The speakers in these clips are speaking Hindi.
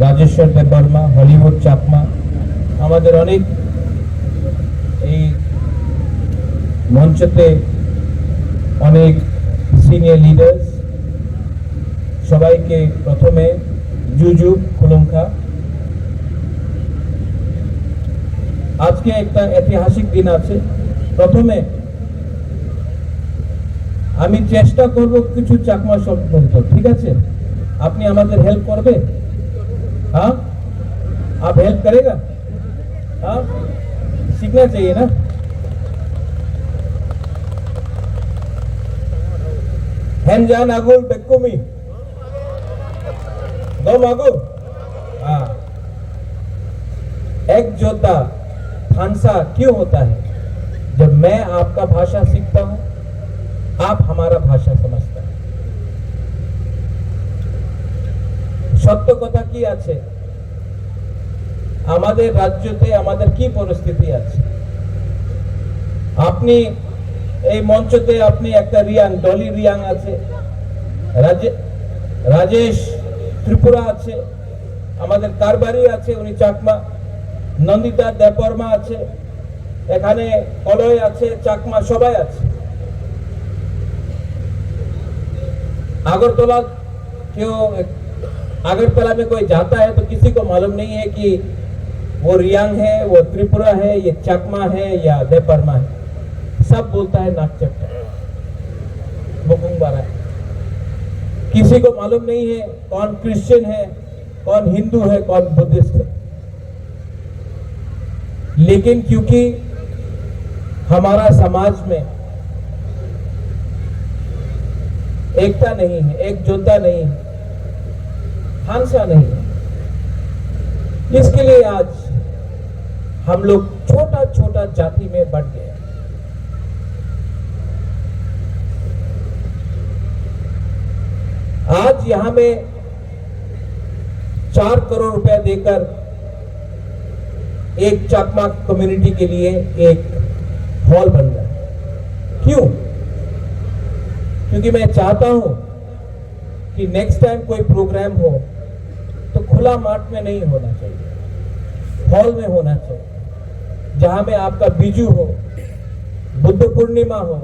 রাজেশ্বর দেববর্মা, হলিউড চাকমা, আমাদের অনেক এই মঞ্চতে অনেক সিনিয়র লিডার্স, সবাইকে প্রথমে জুজু খুলুমখা। আজকে একটা ঐতিহাসিক দিন আছে। প্রথমে আমি চেষ্টা করব কিছু চাকমা শব্দ বলতে, ঠিক আছে? আপনি আমাদের হেল্প করবে? हाँ, आप हेल्प करेगा? हाँ, सीखना चाहिए ना। हैंजान आगुल बेकुमी दम आगु। हाँ, एक जोता फांसा क्यों होता है? जब मैं आपका भाषा सीखता हूं, आप हमारा भाषा समझता है। সত্য কথা কি আছে, আমাদের রাজ্যতে আমাদের কি পরিস্থিতি আছে? আপনি এই মঞ্চতে আপনি একটা রিয়াং, ডলি রিয়াং আছে, রাজেশ ত্রিপুরা আছে, আমাদের কারবারি আছে, উনি চাকমা, নন্দিতা দেববর্মা আছে, এখানে কলয় আছে, চাকমা সবাই আছে। আগরতলা কেউ अगरतला में कोई जाता है तो किसी को मालूम नहीं है कि वो रियांग है, वो त्रिपुरा है, ये चकमा है या देवबर्मा है। सब बोलता है नाकचट्टा, बुकुंगबारा। किसी को मालूम नहीं है कौन क्रिश्चियन है, कौन हिंदू है, कौन बुद्धिस्ट है। लेकिन क्योंकि हमारा समाज में एकता नहीं है, एकजुटता नहीं है, हांसा नहीं है, इसके लिए आज हम लोग छोटा छोटा जाति में बढ़ गए। आज यहां में 4 करोड़ रुपए देकर एक चाकमा कम्युनिटी के लिए एक हॉल बन रहा है। क्यों? क्योंकि मैं चाहता हूं कि नेक्स्ट टाइम कोई प्रोग्राम हो तो खुला मार्ट में नहीं होना चाहिए, हॉल में होना चाहिए, जहां में आपका बीजू हो, बुद्ध पूर्णिमा हो,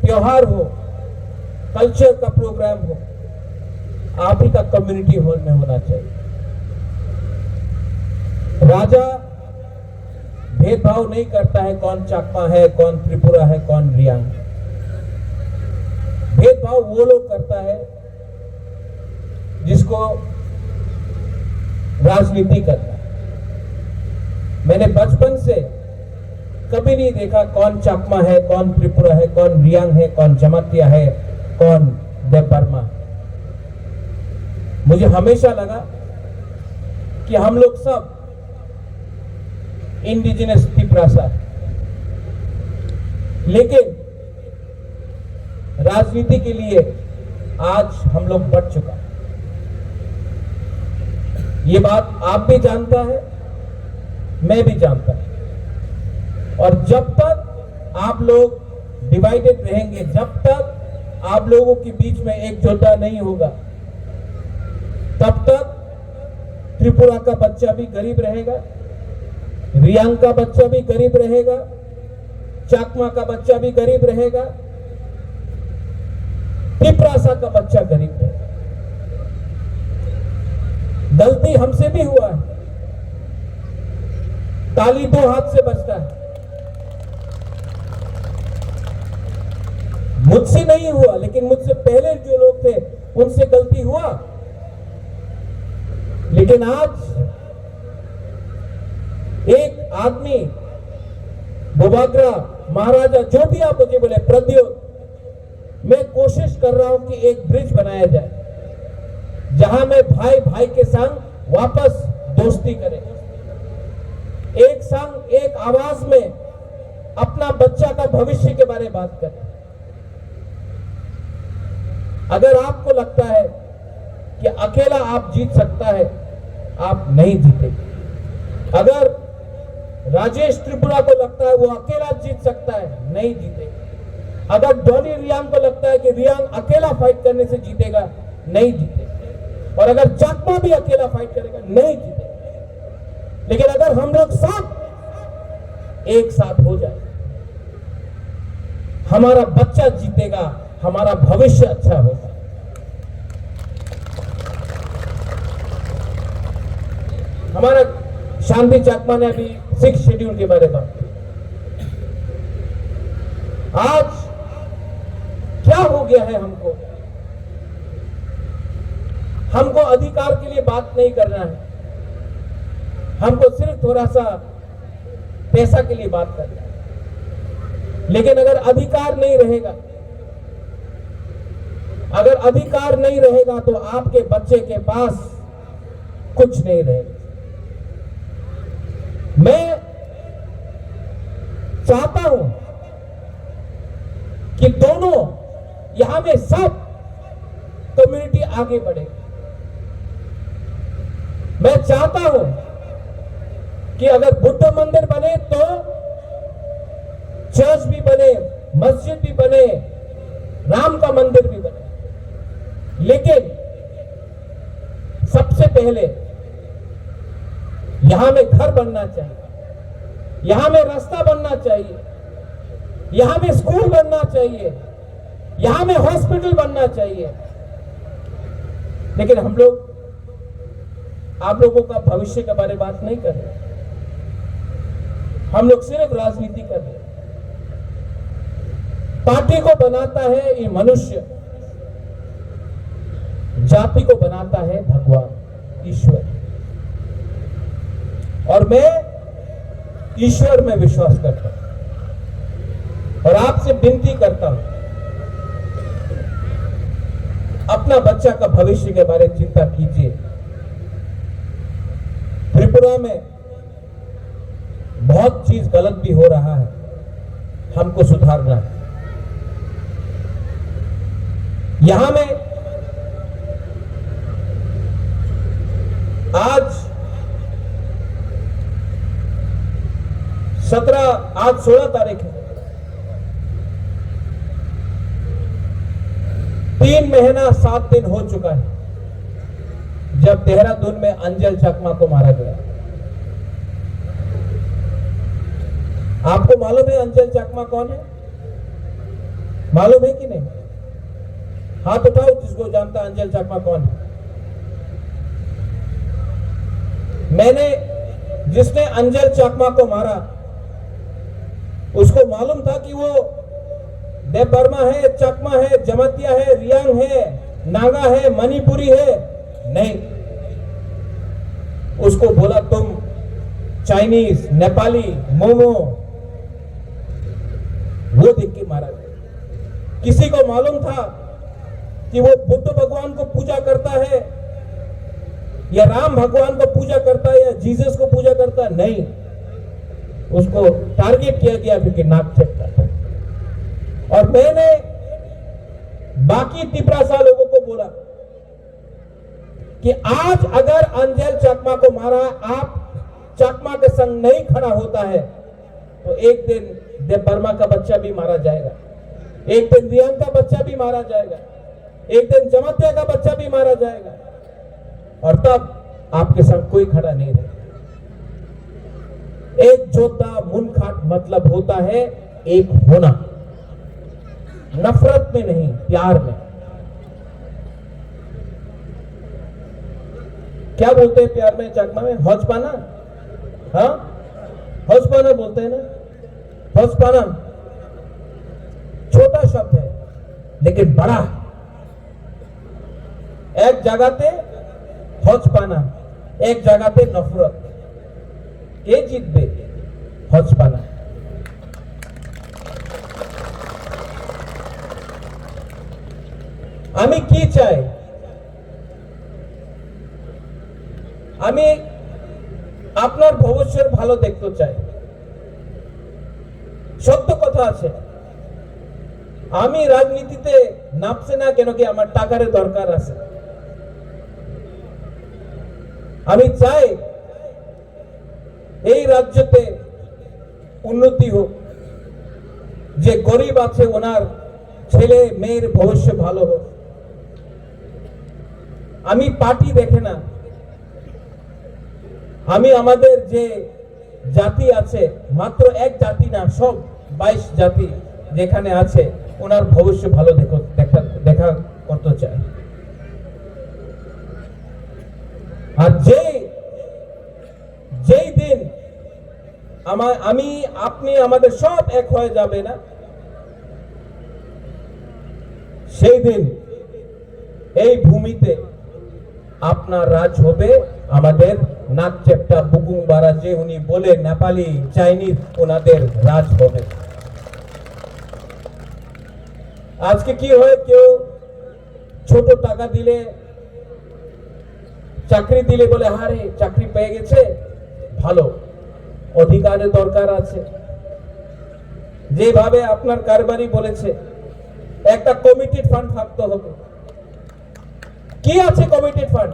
त्योहार हो, कल्चर का प्रोग्राम हो, आप ही का कम्युनिटी हॉल में होना चाहिए। राजा भेदभाव नहीं करता है कौन चाकमा है, कौन त्रिपुरा है, कौन रियांग। भेदभाव वो लोग करता है जिसको राजनीति करना। मैंने बचपन से कभी नहीं देखा कौन चाकमा है, कौन त्रिपुरा है, कौन रियांग है, कौन जमातिया है, कौन देवबर्मा। मुझे हमेशा लगा कि हम लोग सब इंडिजिनस त्रिपुरा, लेकिन राजनीति के लिए आज हम लोग बढ़ चुका। ये बात आप भी जानता है, मैं भी जानता हूं। और जब तक आप लोग डिवाइडेड रहेंगे, जब तक आप लोगों के बीच में एकजुटता नहीं होगा, तब तक त्रिपुरा का बच्चा भी गरीब रहेगा, रियांग का बच्चा भी गरीब रहेगा, चाकमा का बच्चा भी गरीब रहेगा, त्रिपुरासा का बच्चा गरीब रहेगा। गलती हमसे भी हुआ है, ताली 2 हाथ से बजता है। मुझसे नहीं हुआ, लेकिन मुझसे पहले जो लोग थे उनसे गलती हुआ। लेकिन आज एक आदमी, बुबाग्रा, महाराजा, जो भी आप मुझे बोले, प्रद्योत, मैं कोशिश कर रहा हूं कि एक ब्रिज बनाया जाए जहां में भाई भाई के संग वापस दोस्ती करें, एक संग एक आवाज में अपना बच्चा का भविष्य के बारे में बात करें। अगर आपको लगता है कि अकेला आप जीत सकता है, आप नहीं जीतेंगे। अगर राजेश त्रिपुरा को लगता है वो अकेला जीत सकता है, नहीं जीतेगा। अगर डॉली रियांग को लगता है कि रियांग अकेला फाइट करने से जीतेगा, नहीं जीतेगा। और अगर चाकमा भी अकेला फाइट करेगा नहीं जीतेगा। लेकिन अगर हम लोग सब एक साथ हो जाए, हमारा बच्चा जीतेगा, हमारा भविष्य अच्छा होगा। हमारा शांति चाकमा ने अभी 6 शेड्यूल के बारे में बात की। आज क्या हो गया है, हमको अधिकार के लिए बात नहीं करना है, हमको सिर्फ थोड़ा सा पैसा के लिए बात करना है। लेकिन अगर अधिकार नहीं रहेगा, अगर अधिकार नहीं रहेगा तो आपके बच्चे के पास कुछ नहीं रहेगा। मैं चाहता हूं कि दोनों यहां में सब कम्युनिटी आगे बढ़े। मैं चाहता हूं कि अगर बुद्ध मंदिर बने तो चर्च भी बने, मस्जिद भी बने, राम का मंदिर भी बने। लेकिन सबसे पहले यहां में घर बनना चाहिए, यहां में रास्ता बनना चाहिए, यहां में स्कूल बनना चाहिए, यहां में हॉस्पिटल बनना चाहिए। लेकिन हम लोग आप लोगों का भविष्य के बारे में बात नहीं कर रहे, हम लोग सिर्फ राजनीति कर रहे। पार्टी को बनाता है ये मनुष्य, जाति को बनाता है भगवान ईश्वर। और मैं ईश्वर में विश्वास करता हूं और आपसे विनती करता हूं, अपना बच्चा का भविष्य के बारे में चिंता कीजिए। त्रिपुरा में बहुत चीज गलत भी हो रहा है, हमको सुधारना है। यहां में आज 16 तारीख है, 3 महीना 7 दिन हो चुका है जब देहरादून में अंजल चकमा को मारा गया। आपको मालूम है अंजल चकमा कौन है? मालूम है कि नहीं? हाथ उठाओ जिसको जानता है अंजल चकमा कौन है। मैंने जिसने अंजल चकमा को मारा उसको मालूम था कि वो देव बर्मा है, चकमा है, जमतिया है, रियांग है, नागा है, मणिपुरी है? नहीं, उसको बोला तुम चाइनीज, नेपाली, मोमो, वो देख के मारा गया। किसी को मालूम था कि वो बुद्ध भगवान को पूजा करता है या राम भगवान को पूजा करता है या जीसस को पूजा करता है? नहीं, उसको टारगेट किया गया क्योंकि नाक चटका था। और मैंने बाकी तिपरासा लोगों को बोला कि आज अगर अंजल चकमा को मारा, आप चकमा के संग नहीं खड़ा होता है तो एक दिन देव बर्मा का बच्चा भी मारा जाएगा, एक दिन रियांग का बच्चा भी मारा जाएगा, एक दिन जमतिया का बच्चा भी मारा जाएगा, और तब आपके संग कोई खड़ा नहीं रहेगा। एक जोता मुनखाट मतलब होता है एक होना, नफरत में नहीं, प्यार में। क्या बोलते हैं प्यार में चकमा में? हौजपाना। हाँ, हौजपाना बोलते हैं ना। हौजपाना छोटा शब्द है लेकिन बड़ा। एक जगह पे हौजपाना, एक जगह पे नफरत, কে জিতবে? হজপানা। আমি কি চাই? আমি আপনার ভবিষ্যৎ ভালো দেখতে চাই। সত্য কথা আছে, আমি রাজনীতিতে নামছে না কেন কি আমার টাকার দরকার আছে। আমি চাই এই রাজ্যতে উন্নতি হোক, যে গরিব আছে ওনার ছেলে মেয়ের ভবিষ্য ভালো হোক। আমি পার্টি দেখে না, আমি আমাদের যে জাতি আছে, মাত্র এক জাতি না, সব 22 জাতি যেখানে আছে, ওনার ভবিষ্য ভালো দেখা করতে চায়। আর যেই দিন আমি আপনি আমাদের সব এক হয়ে যাবে না, সেই দিন এই ভূমিতে আপনার রাজ হবে, আমাদের নাক চেপটা বুকুংবারা যে উনি বলে নেপালি চাইনিজ, ওনাদের রাজ হবে। আজকে কি হয়, কেউ ছোট টাকা দিলে, চাকরি দিলে বলে হারে চাকরি পেয়ে গেছে, ভালো, অধিকারের দরকার আছে। যেভাবে আপনার কারবারি বলেছে একটা কমিটেড ফান্ড থাকতে হবে। কি আছে কমিটেড ফান্ড?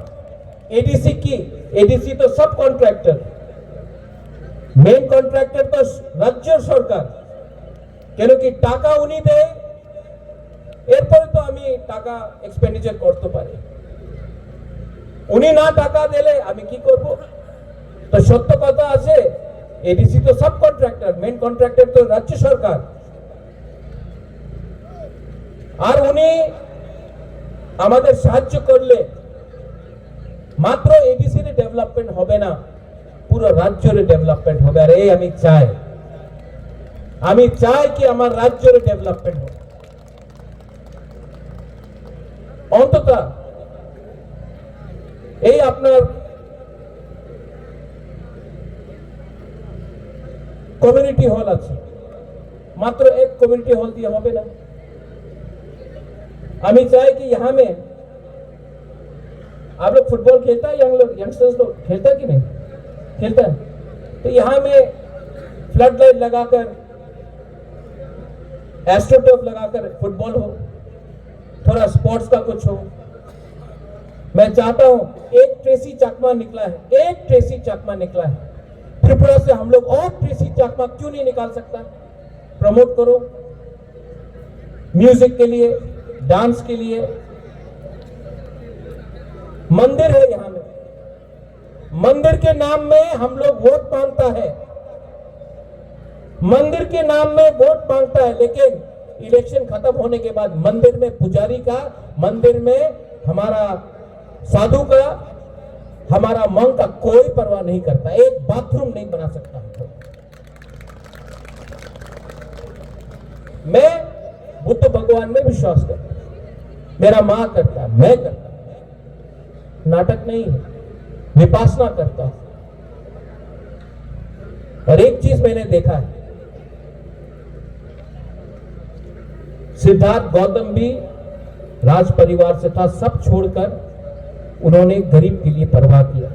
এডিসি কি? এডিসি তো সব কন্ট্রাক্টর, মেন কন্ট্রাক্টর তো রাজ্য সরকার। কেন কি টাকা উনি দেয়, এরপরে তো আমি টাকা এক্সপেন্ডিচার করতে পারি। উনি না টাকা দিলে আমি কি করব? তো সত্য কথা আছে, এডিসি তো সব কন্ট্রাক্টর, মেন কন্ট্রাক্টর তো রাজ্য সরকার। আর উনি আমাদের সাহায্য করলে মাত্র এডিসি এর ডেভেলপমেন্ট হবে না, পুরো রাজ্যের ডেভেলপমেন্ট হবে। আর এই আমি চাই কি আমার রাজ্যের ডেভেলপমেন্ট হোক। অন্তত এই আপনার কমিউনিটি হল আছে, মাত্র एक कम्युनिटी हॉल दिया হবে না। আমি চাই कि यहाँ में आप लोग फुटबॉल खेलता है, यंगस्टर्स लोग खेलता है कि नहीं खेलता है? तो यहाँ में फ्लड लाइट लगाकर, एस्ट्रोटर्फ लगाकर फुटबॉल हो, थोड़ा स्पोर्ट्स का कुछ हो। मैं चाहता हूं, एक ट्रेसी चकमा निकला है, त्रिपुरा से हम लोग और ट्रेसी चकमा क्यों नहीं निकाल सकता? प्रमोट करो, म्यूजिक के लिए, डांस के लिए। मंदिर है यहां में, मंदिर के नाम में हम लोग वोट मांगता है, मंदिर के नाम में वोट मांगता है, लेकिन इलेक्शन खत्म होने के बाद मंदिर में पुजारी का, मंदिर में हमारा साधु का, हमारा मंग का कोई परवाह नहीं करता। एक बाथरूम नहीं बना सकता। मैं बुद्ध भगवान में विश्वास करता हूं, मेरा मां करता है, मैं करता हूं, नाटक नहीं है, विपासना करता हूं। और एक चीज मैंने देखा है, सिद्धार्थ गौतम भी राज परिवार से था, सब छोड़कर उन्होंने गरीब के लिए परवाह किया।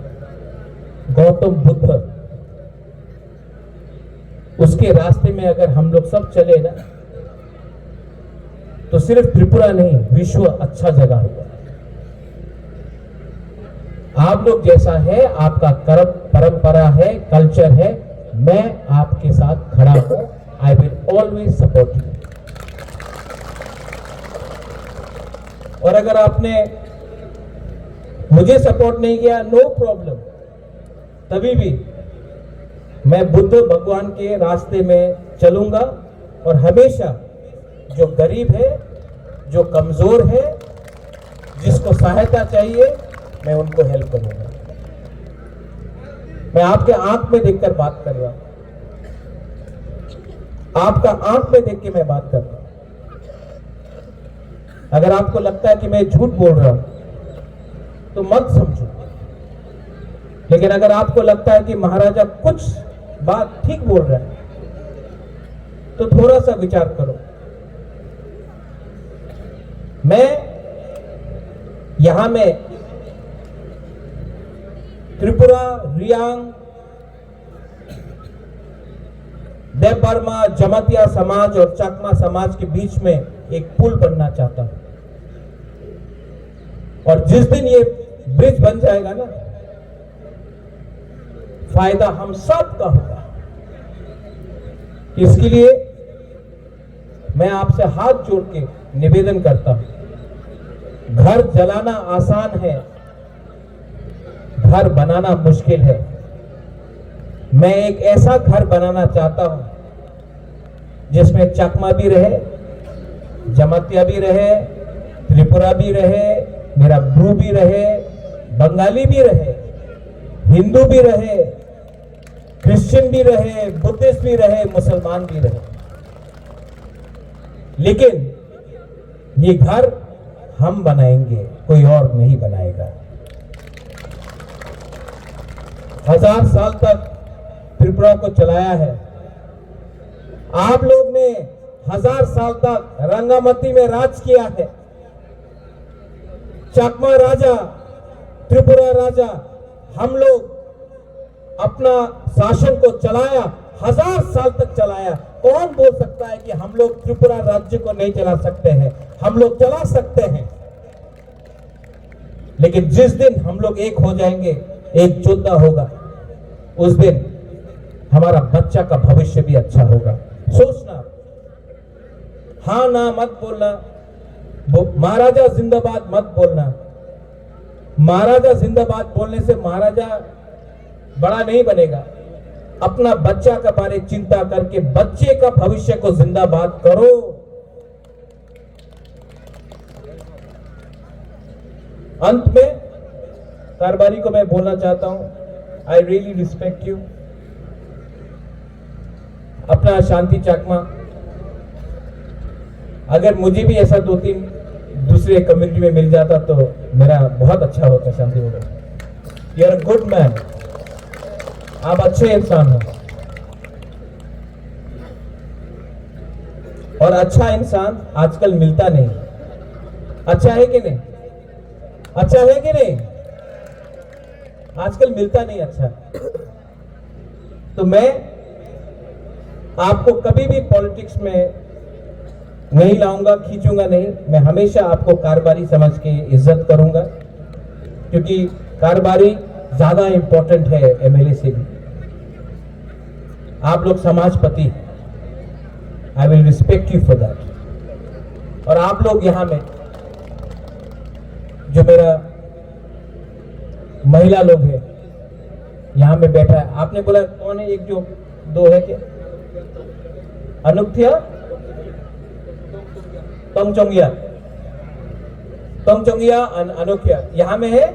गौतम बुद्ध, उसके रास्ते में अगर हम लोग सब चले ना, तो सिर्फ त्रिपुरा नहीं, विश्व अच्छा जगह होगा। आप लोग जैसा है, आपका कर्म परंपरा है, कल्चर है, मैं आपके साथ खड़ा हूं। I will always support you. और अगर आपने मुझे सपोर्ट नहीं किया, नो प्रॉब्लम, तभी भी मैं बुद्ध भगवान के रास्ते में चलूंगा। और हमेशा जो गरीब है, जो कमजोर है, जिसको सहायता चाहिए, मैं उनको हेल्प करूंगा। मैं आपके आंख में देखकर बात कर रहा हूं, आपका आंख में देख के मैं बात कर रहा हूं। अगर आपको लगता है कि मैं झूठ बोल रहा हूं तो मत समझो, लेकिन अगर आपको लगता है कि महाराजा कुछ बात ठीक बोल रहा है तो थोड़ा सा विचार करो। मैं यहां में त्रिपुरा, रियांग, देव बर्मा, जमातिया समाज और चकमा समाज के बीच में एक पुल बनना चाहता हूं। और जिस दिन ये ब्रिज बन जाएगा ना, फायदा हम सब का होगा। इसके लिए मैं आपसे हाथ जोड़ के निवेदन करता हूं, घर जलाना आसान है, घर बनाना मुश्किल है। मैं एक ऐसा घर बनाना चाहता हूं जिसमें चकमा भी रहे, जमातिया भी रहे, त्रिपुरा भी रहे, मेरा ब्रू भी रहे, बंगाली भी रहे, हिंदू भी रहे, क्रिश्चियन भी रहे, बुद्धिस्ट भी रहे, मुसलमान भी रहे। लेकिन ये घर हम बनाएंगे, कोई और नहीं बनाएगा। 1000 साल तक त्रिपुरा को चलाया है। आप लोग ने 1000 साल तक रंगामती में राज किया है। चकमा राजा, त्रिपुरा राजा, हम लोग अपना शासन को चलाया, 1000 साल तक चलाया। कौन बोल सकता है कि हम लोग त्रिपुरा राज्य को नहीं चला सकते हैं? हम लोग चला सकते हैं। लेकिन जिस दिन हम लोग एक हो जाएंगे, एक योद्धा होगा, उस दिन हमारा बच्चा का भविष्य भी अच्छा होगा। सोचना, हाँ ना मत बोलना, महाराजा जिंदाबाद मत बोलना। महाराजा जिंदाबाद बोलने से महाराजा बड़ा नहीं बनेगा। अपना बच्चा के बारे चिंता करके बच्चे का भविष्य को जिंदाबाद करो। अंत में कारबारी को मैं बोलना चाहता हूं, आई रियली रिस्पेक्ट यू। अपना शांति चकमा, अगर मुझे भी ऐसा 2-3 दूसरे कम्युनिटी में मिल जाता तो मेरा बहुत अच्छा होता। शांति बोलो, you are a good man, आप अच्छे इंसान हो। और अच्छा इंसान आजकल मिलता नहीं। अच्छा है कि नहीं? अच्छा है कि नहीं? आजकल मिलता नहीं अच्छा। तो मैं आपको कभी भी पॉलिटिक्स में नहीं लाऊंगा, खींचूंगा नहीं। मैं हमेशा आपको कारबारी समझ के इज्जत करूंगा, क्योंकि कारबारी ज्यादा इंपॉर्टेंट है एमएलए से भी। आप लोग समाजपति, I will respect you for that. और आप लोग यहां में जो मेरा महिला लोग है यहां में बैठा है, आपने बोला कौन है? एक जो 2 है क्या? अनुक्थिया, तोंगचोंगिया, तोंगचोंगिया, अनुक्या यहां में है।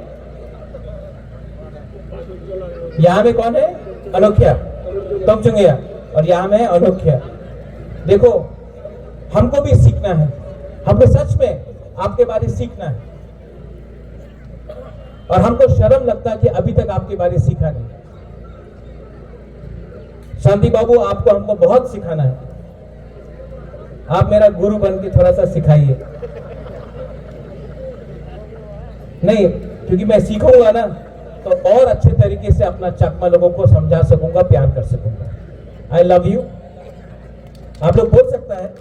यहां में कौन है? अनुक्या, तोंगचोंगिया, और यहां में है अनुक्या। देखो, हमको भी सीखना है, हमको सच में आपके बारे सीखना है। और हमको शर्म लगता है कि अभी तक आपके बारे सीखा नहीं। शांति बाबू, आपको हमको बहुत सिखाना है। आप मेरा गुरु बन के थोड़ा सा सिखाइए। नहीं, क्योंकि मैं सीखूंगा ना तो और अच्छे तरीके से अपना चकमा लोगों को समझा सकूंगा, प्यार कर सकूंगा। I love you. आप लोग बोल सकता है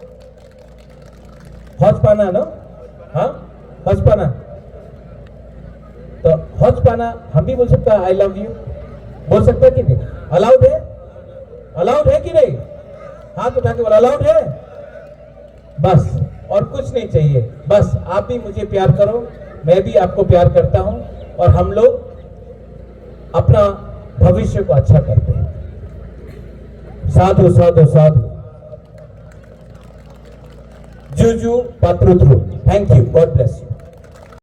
हौजपाना ना? हाँ, हौजपाना। तो हौजपाना हम भी बोल सकता है आई लव यू। बोल सकता है कि नहीं? अलाउड है? अलाउड है कि नहीं? हाथ उठा के बोला अलाउड है। बस, और कुछ नहीं चाहिए। बस आप भी मुझे प्यार करो, मैं भी आपको प्यार करता हूं, और हम लोग अपना भविष्य को अच्छा करते हैं। साधु साधु साधु, जुजू पात्रुत्रु। Thank you, God bless you.